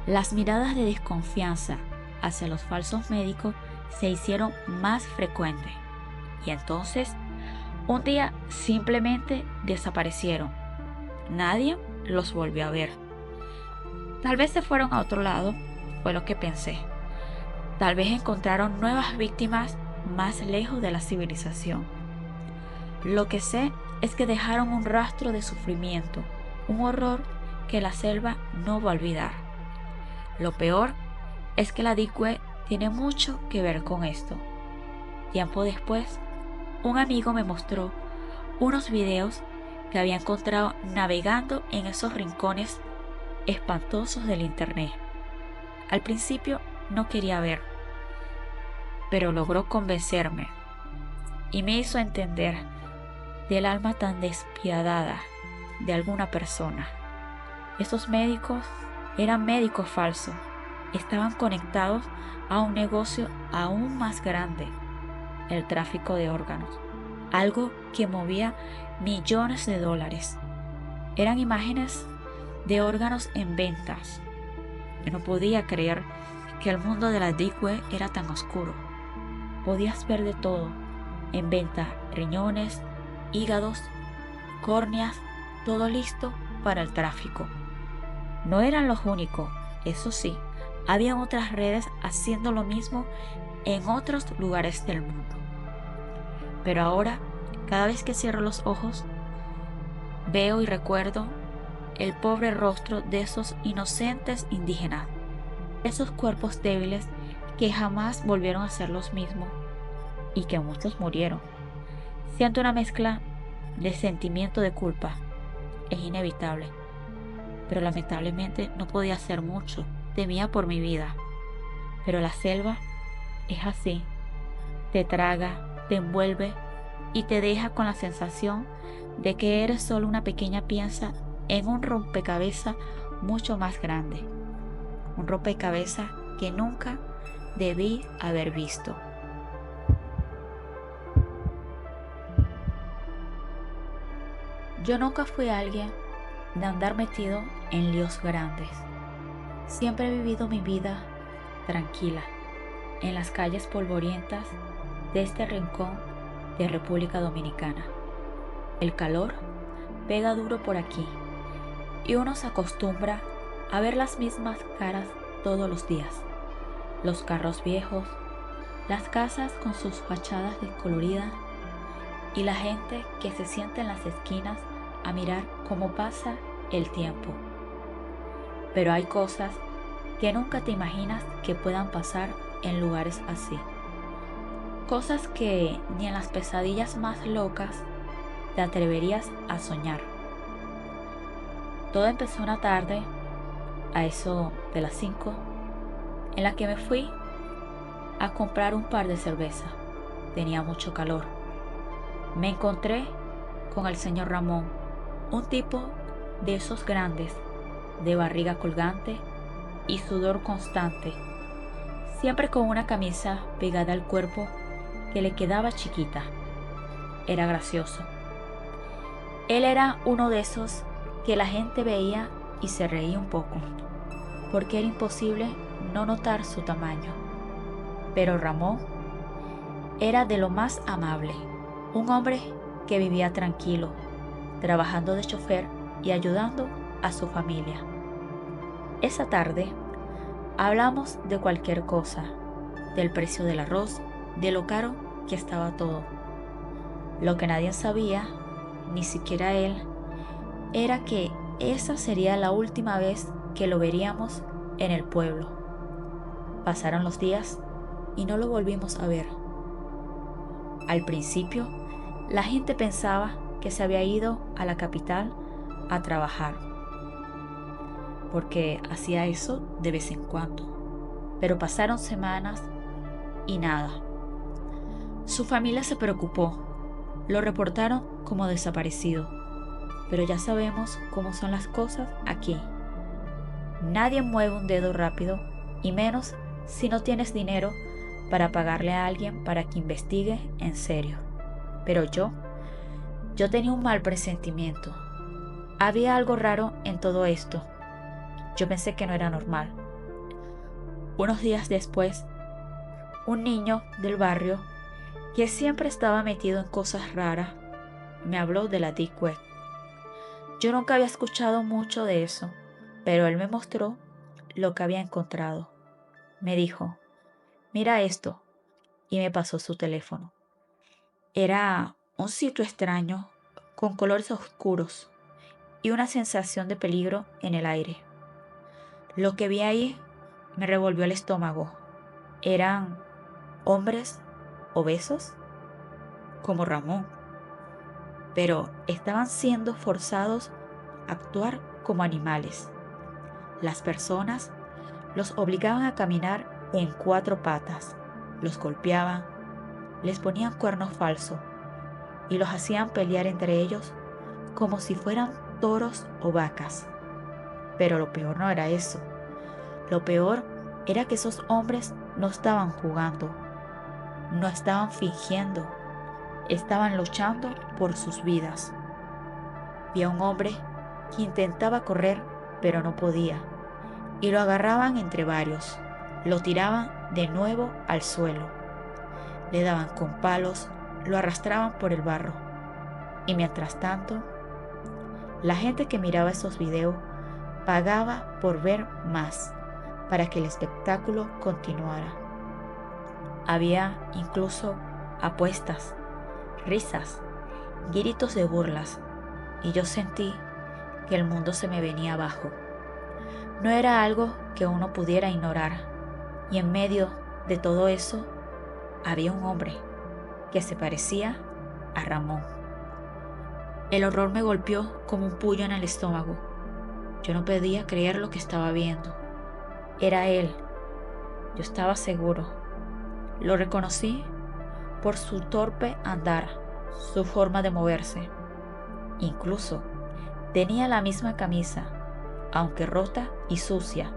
Las miradas de desconfianza hacia los falsos médicos se hicieron más frecuentes. Y entonces, un día simplemente desaparecieron. Nadie los volvió a ver. Tal vez se fueron a otro lado, fue lo que pensé. Tal vez encontraron nuevas víctimas más lejos de la civilización. Lo que sé es que dejaron un rastro de sufrimiento, un horror que la selva no va a olvidar. Lo peor es que la Dikwe tiene mucho que ver con esto. Tiempo después, un amigo me mostró unos videos que había encontrado navegando en esos rincones espantosos del internet. Al principio no quería ver, pero logró convencerme y me hizo entender del alma tan despiadada de alguna persona. Esos médicos eran médicos falsos, estaban conectados a un negocio aún más grande, el tráfico de órganos, algo que movía millones de dólares. Eran imágenes de órganos en ventas. Yo no podía creer que el mundo de la Dikwe era tan oscuro. Podías ver de todo en venta: riñones, hígados, córneas, todo listo para el tráfico. No eran los únicos, eso sí, había otras redes haciendo lo mismo en otros lugares del mundo. Pero ahora, cada vez que cierro los ojos, veo y recuerdo el pobre rostro de esos inocentes indígenas, esos cuerpos débiles que jamás volvieron a ser los mismos y que muchos murieron. Siento una mezcla de sentimiento de culpa. Es inevitable, pero lamentablemente no podía hacer mucho. Temía por mi vida. Pero la selva es así. Te traga, te envuelve y te deja con la sensación de que eres solo una pequeña pieza en un rompecabezas mucho más grande. Un rompecabezas que nunca debí haber visto. Yo nunca fui alguien de andar metido en líos grandes. Siempre he vivido mi vida tranquila en las calles polvorientas de este rincón de República Dominicana. El calor pega duro por aquí y uno se acostumbra a ver las mismas caras todos los días. Los carros viejos, las casas con sus fachadas descoloridas y la gente que se sienta en las esquinas a mirar cómo pasa el tiempo. Pero hay cosas que nunca te imaginas que puedan pasar en lugares así. Cosas que ni en las pesadillas más locas te atreverías a soñar. Todo empezó una tarde, a eso de las 5, en la que me fui a comprar un par de cerveza. Tenía mucho calor. Me encontré con el señor Ramón, un tipo de esos grandes, de barriga colgante y sudor constante, siempre con una camisa pegada al cuerpo que le quedaba chiquita. Era gracioso. Él era uno de esos que la gente veía y se reía un poco, porque era imposible no notar su tamaño. Pero Ramón era de lo más amable, un hombre que vivía tranquilo, trabajando de chofer y ayudando a su familia. Esa tarde hablamos de cualquier cosa, del precio del arroz, de lo caro que estaba todo. Lo que nadie sabía, ni siquiera él, era que esa sería la última vez que lo veríamos en el pueblo. Pasaron los días y no lo volvimos a ver. Al principio, la gente pensaba que se había ido a la capital a trabajar, porque hacía eso de vez en cuando. Pero pasaron semanas y nada. Su familia se preocupó, lo reportaron como desaparecido, pero ya sabemos cómo son las cosas aquí. Nadie mueve un dedo rápido, y menos si no tienes dinero para pagarle a alguien para que investigue en serio. Pero yo tenía un mal presentimiento. Había algo raro en todo esto. Yo pensé que no era normal. Unos días después, un niño del barrio, que siempre estaba metido en cosas raras, me habló de la Deep Web. Yo nunca había escuchado mucho de eso, pero él me mostró lo que había encontrado. Me dijo, mira esto, y me pasó su teléfono. Era un sitio extraño, con colores oscuros y una sensación de peligro en el aire. Lo que vi ahí me revolvió el estómago. Eran hombres obesos, como Ramón, pero estaban siendo forzados a actuar como animales. Las personas los obligaban a caminar en 4 patas, los golpeaban, les ponían cuernos falsos y los hacían pelear entre ellos como si fueran toros o vacas. Pero lo peor no era eso. Lo peor era que esos hombres no estaban jugando, no estaban fingiendo, estaban luchando por sus vidas. Vi a un hombre que intentaba correr, pero no podía, y lo agarraban entre varios, lo tiraban de nuevo al suelo, le daban con palos, lo arrastraban por el barro. Y mientras tanto, la gente que miraba esos videos pagaba por ver más, para que el espectáculo continuara. Había incluso apuestas, risas, gritos de burlas, y yo sentí que el mundo se me venía abajo. No era algo que uno pudiera ignorar, y en medio de todo eso había un hombre que se parecía a Ramón. El horror me golpeó como un puño en el estómago. Yo no podía creer lo que estaba viendo. Era él. Yo estaba seguro. Lo reconocí por su torpe andar, su forma de moverse. Incluso tenía la misma camisa, aunque rota y sucia.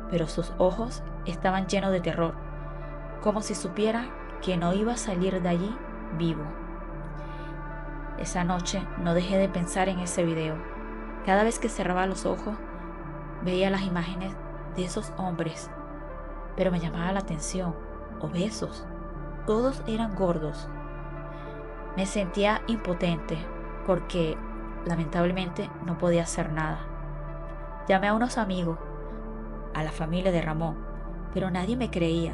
pero sus ojos estaban llenos de terror, como si supiera que no iba a salir de allí vivo. Esa noche no dejé de pensar en ese video. Cada vez que cerraba los ojos, veía las imágenes de esos hombres, pero me llamaba la atención, obesos. Todos eran gordos. Me sentía impotente porque lamentablemente no podía hacer nada. Llamé a unos amigos, a la familia de Ramón, pero nadie me creía.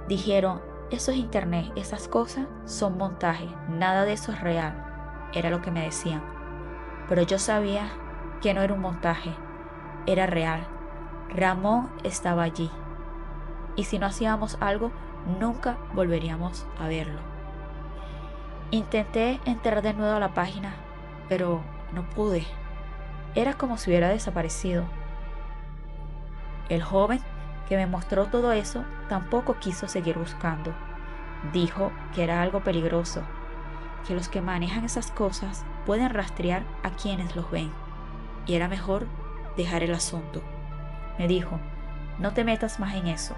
Dijeron, eso es internet, esas cosas son montajes, nada de eso es real. Era lo que me decían. Pero yo sabía que no era un montaje, era real. Ramón estaba allí. Y si no hacíamos algo, nunca volveríamos a verlo. Intenté entrar de nuevo a la página, pero no pude. Era como si hubiera desaparecido. El joven que me mostró todo eso tampoco quiso seguir buscando. Dijo que era algo peligroso, que los que manejan esas cosas pueden rastrear a quienes los ven, y era mejor dejar el asunto. Me dijo, no te metas más en eso.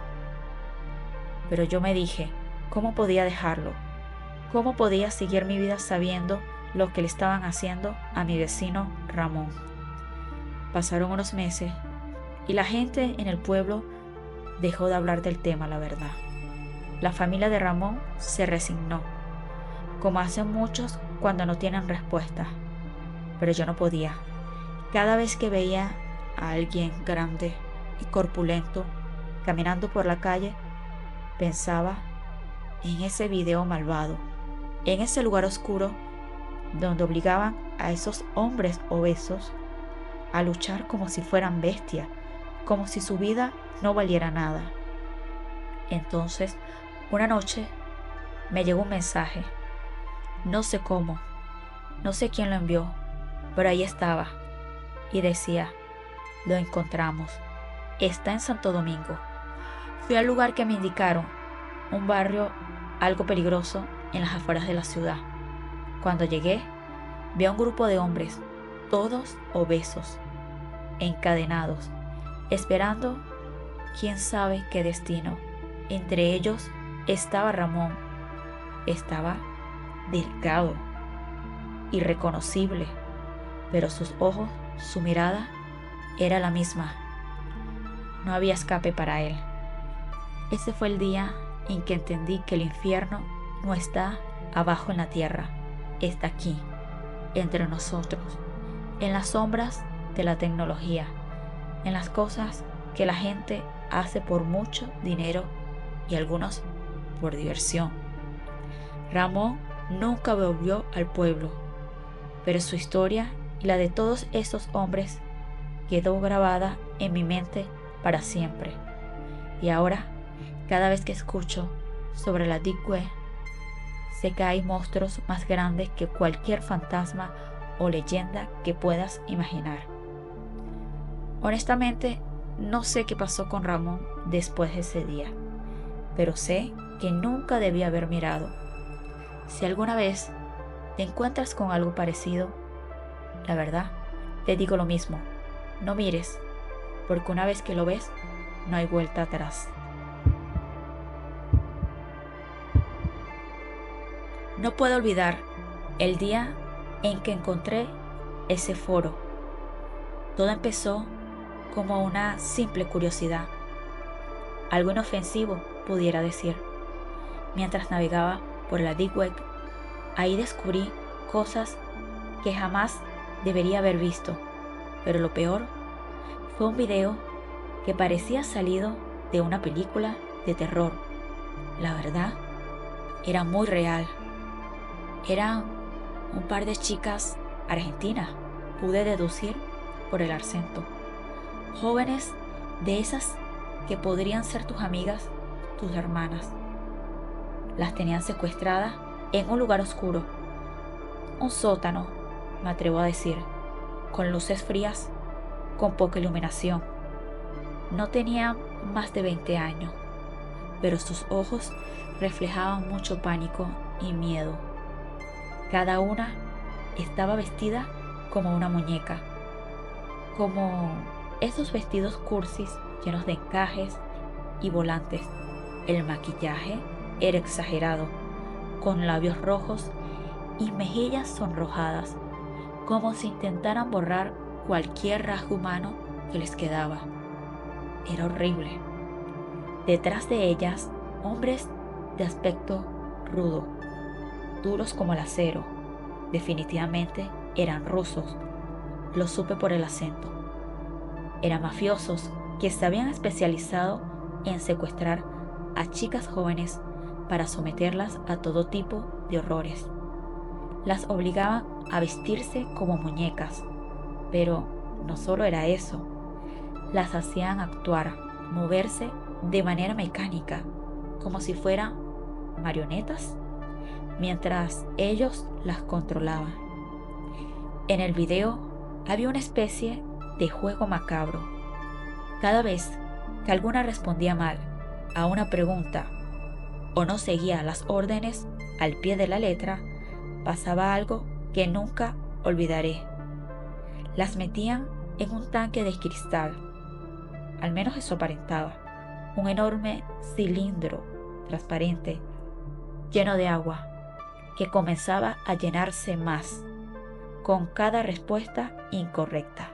Pero yo me dije, ¿cómo podía dejarlo? ¿Cómo podía seguir mi vida sabiendo lo que le estaban haciendo a mi vecino Ramón? Pasaron unos meses y la gente en el pueblo dejó de hablar del tema, la verdad. La familia de Ramón se resignó, como hacen muchos cuando no tienen respuesta. Pero yo no podía. Cada vez que veía a alguien grande y corpulento caminando por la calle, pensaba en ese video malvado, en ese lugar oscuro donde obligaban a esos hombres obesos a luchar como si fueran bestias, como si su vida no valiera nada. Entonces, una noche me llegó un mensaje. No sé cómo, no sé quién lo envió, pero ahí estaba. Y decía, lo encontramos. Está en Santo Domingo. Fui al lugar que me indicaron, un barrio algo peligroso en las afueras de la ciudad. Cuando llegué, vi a un grupo de hombres, todos obesos, encadenados, esperando quién sabe qué destino. Entre ellos estaba Ramón. Estaba delgado, irreconocible, pero sus ojos, su mirada, era la misma. No había escape para él. Ese fue el día en que entendí que el infierno no está abajo en la tierra, está aquí, entre nosotros, en las sombras de la tecnología, en las cosas que la gente hace por mucho dinero y algunos por diversión. Ramón nunca volvió al pueblo, pero su historia y la de todos esos hombres quedó grabada en mi mente para siempre. Y ahora, cada vez que escucho sobre la Deep Web, sé que hay monstruos más grandes que cualquier fantasma o leyenda que puedas imaginar. Honestamente, no sé qué pasó con Ramón después de ese día, pero sé que nunca debí haber mirado. Si alguna vez te encuentras con algo parecido, la verdad, te digo lo mismo, no mires, porque una vez que lo ves, no hay vuelta atrás. No puedo olvidar el día en que encontré ese foro. Todo empezó como una simple curiosidad, algo inofensivo pudiera decir. Mientras navegaba por la Deep Web, ahí descubrí cosas que jamás debería haber visto, pero lo peor fue un video que parecía salido de una película de terror. La verdad, era muy real. Eran un par de chicas argentinas, pude deducir por el acento. Jóvenes de esas que podrían ser tus amigas, tus hermanas. Las tenían secuestradas en un lugar oscuro, un sótano, me atrevo a decir, con luces frías, con poca iluminación. No tenían más de 20 años, pero sus ojos reflejaban mucho pánico y miedo. Cada una estaba vestida como una muñeca, como Esos vestidos cursis llenos de encajes y volantes. El maquillaje era exagerado, con labios rojos y mejillas sonrojadas, como si intentaran borrar cualquier rasgo humano que les quedaba. Era horrible. Detrás de ellas, hombres de aspecto rudo, duros como el acero. Definitivamente eran rusos, lo supe por el acento. Eran mafiosos que se habían especializado en secuestrar a chicas jóvenes para someterlas a todo tipo de horrores. Las obligaban a vestirse como muñecas, pero no solo era eso, las hacían actuar, moverse de manera mecánica, como si fueran marionetas, mientras ellos las controlaban. En el video había una especie de juego macabro. Cada vez que alguna respondía mal a una pregunta o no seguía las órdenes al pie de la letra, pasaba algo que nunca olvidaré. Las metían en un tanque de cristal, al menos eso aparentaba, un enorme cilindro transparente lleno de agua que comenzaba a llenarse más con cada respuesta incorrecta.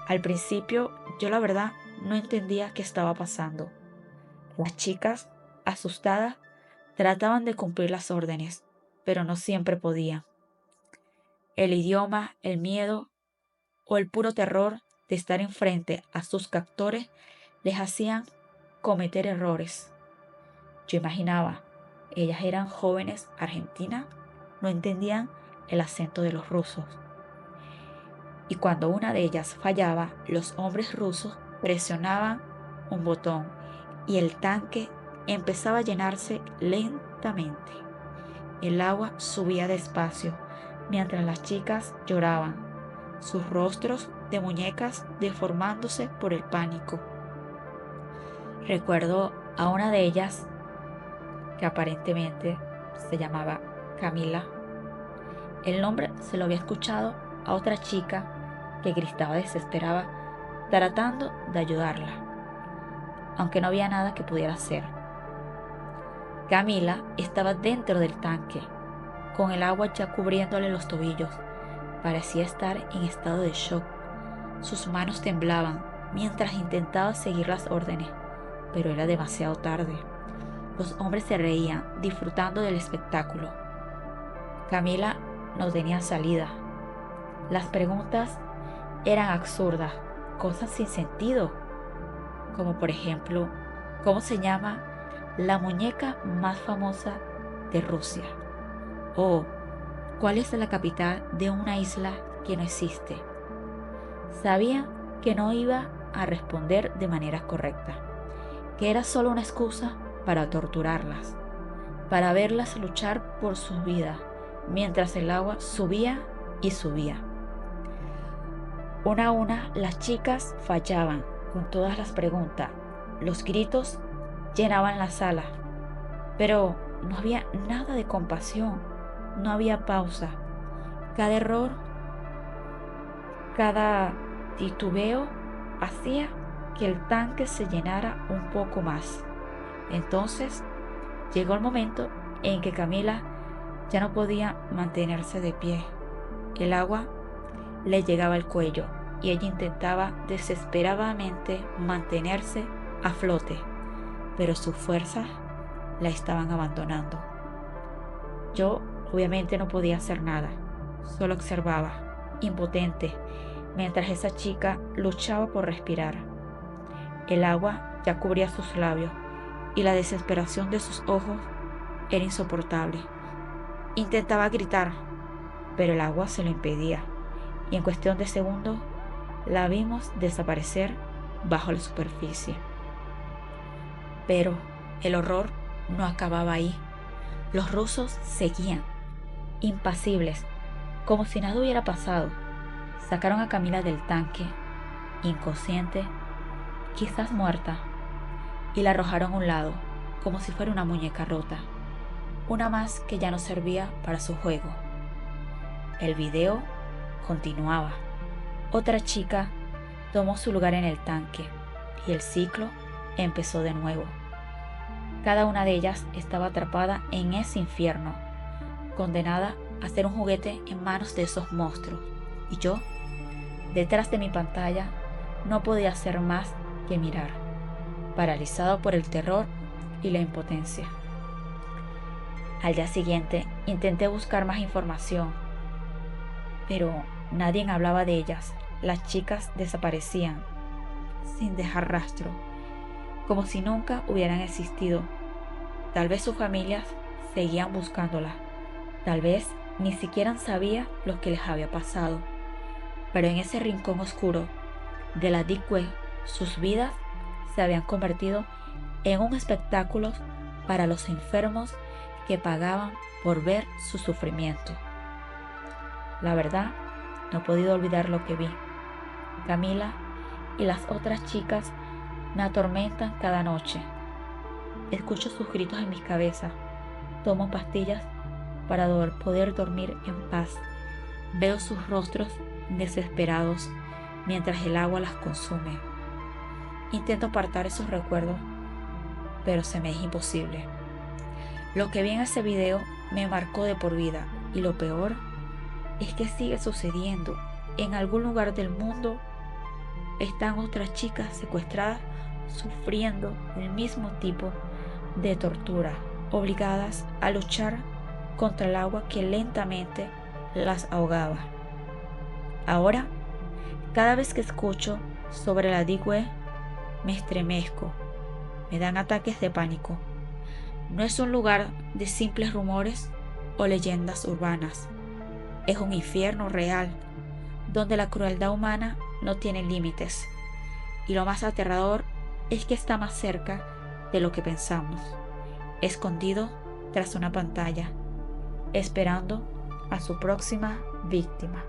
Al principio yo la verdad no entendía qué estaba pasando. Las chicas, asustadas, trataban de cumplir las órdenes, pero no siempre podían. El idioma, el miedo o el puro terror de estar enfrente a sus captores les hacían cometer errores. Yo imaginaba, ellas eran jóvenes argentinas, no entendían el acento de los rusos. Y cuando una de ellas fallaba, los hombres rusos presionaban un botón y el tanque empezaba a llenarse lentamente. El agua subía despacio mientras las chicas lloraban, sus rostros de muñecas deformándose por el pánico. Recuerdo a una de ellas que aparentemente se llamaba Camila. El nombre se lo había escuchado a otra chica que gritaba desesperada tratando de ayudarla, aunque no había nada que pudiera hacer. Camila estaba dentro del tanque, con el agua ya cubriéndole los tobillos. Parecía estar en estado de shock. Sus manos temblaban mientras intentaba seguir las órdenes, pero era demasiado tarde. Los hombres se reían, disfrutando del espectáculo. Camila no tenía salida. Las preguntas eran absurdas, cosas sin sentido, como por ejemplo, ¿cómo se llama la muñeca más famosa de Rusia? O ¿cuál es la capital de una isla que no existe? Sabía que no iba a responder de manera correcta, que era solo una excusa para torturarlas, para verlas luchar por su vida, mientras el agua subía y subía. Una a una, las chicas fallaban con todas las preguntas. Los gritos llenaban la sala, pero no había nada de compasión, no había pausa. Cada error, cada titubeo hacía que el tanque se llenara un poco más. Entonces llegó el momento en que Camila ya no podía mantenerse de pie. El agua le llegaba al cuello y ella intentaba desesperadamente mantenerse a flote, pero sus fuerzas la estaban abandonando. Yo obviamente no podía hacer nada, solo observaba, impotente, mientras esa chica luchaba por respirar. El agua ya cubría sus labios y la desesperación de sus ojos era insoportable. Intentaba gritar, pero el agua se lo impedía, y en cuestión de segundos la vimos desaparecer bajo la superficie. Pero el horror no acababa ahí. Los rusos seguían, impasibles, como si nada hubiera pasado. Sacaron a Camila del tanque, inconsciente, quizás muerta, y la arrojaron a un lado, como si fuera una muñeca rota, una más que ya no servía para su juego. El video continuaba. Otra chica tomó su lugar en el tanque y el ciclo empezó de nuevo. Cada una de ellas estaba atrapada en ese infierno, condenada a ser un juguete en manos de esos monstruos. Y yo, detrás de mi pantalla, no podía hacer más que mirar, paralizado por el terror y la impotencia. Al día siguiente intenté buscar más información, pero nadie hablaba de ellas. Las chicas desaparecían sin dejar rastro, como si nunca hubieran existido. Tal vez sus familias seguían buscándolas, tal vez ni siquiera sabía lo que les había pasado, pero en ese rincón oscuro de la Deep Web, sus vidas se habían convertido en un espectáculo para los enfermos que pagaban por ver su sufrimiento. La verdad, no he podido olvidar lo que vi. Camila y las otras chicas me atormentan cada noche. Escucho sus gritos en mi cabeza. Tomo pastillas para poder dormir en paz. Veo sus rostros desesperados mientras el agua las consume. Intento apartar esos recuerdos, pero se me es imposible. Lo que vi en ese video me marcó de por vida, y lo peor es que sigue sucediendo. En algún lugar del mundo están otras chicas secuestradas sufriendo el mismo tipo de tortura, obligadas a luchar contra el agua que lentamente las ahogaba. Ahora, cada vez que escucho sobre la Deep Web, me estremezco, me dan ataques de pánico. No es un lugar de simples rumores o leyendas urbanas. Es un infierno real, donde la crueldad humana no tiene límites. Y lo más aterrador es que está más cerca de lo que pensamos, escondido tras una pantalla, esperando a su próxima víctima.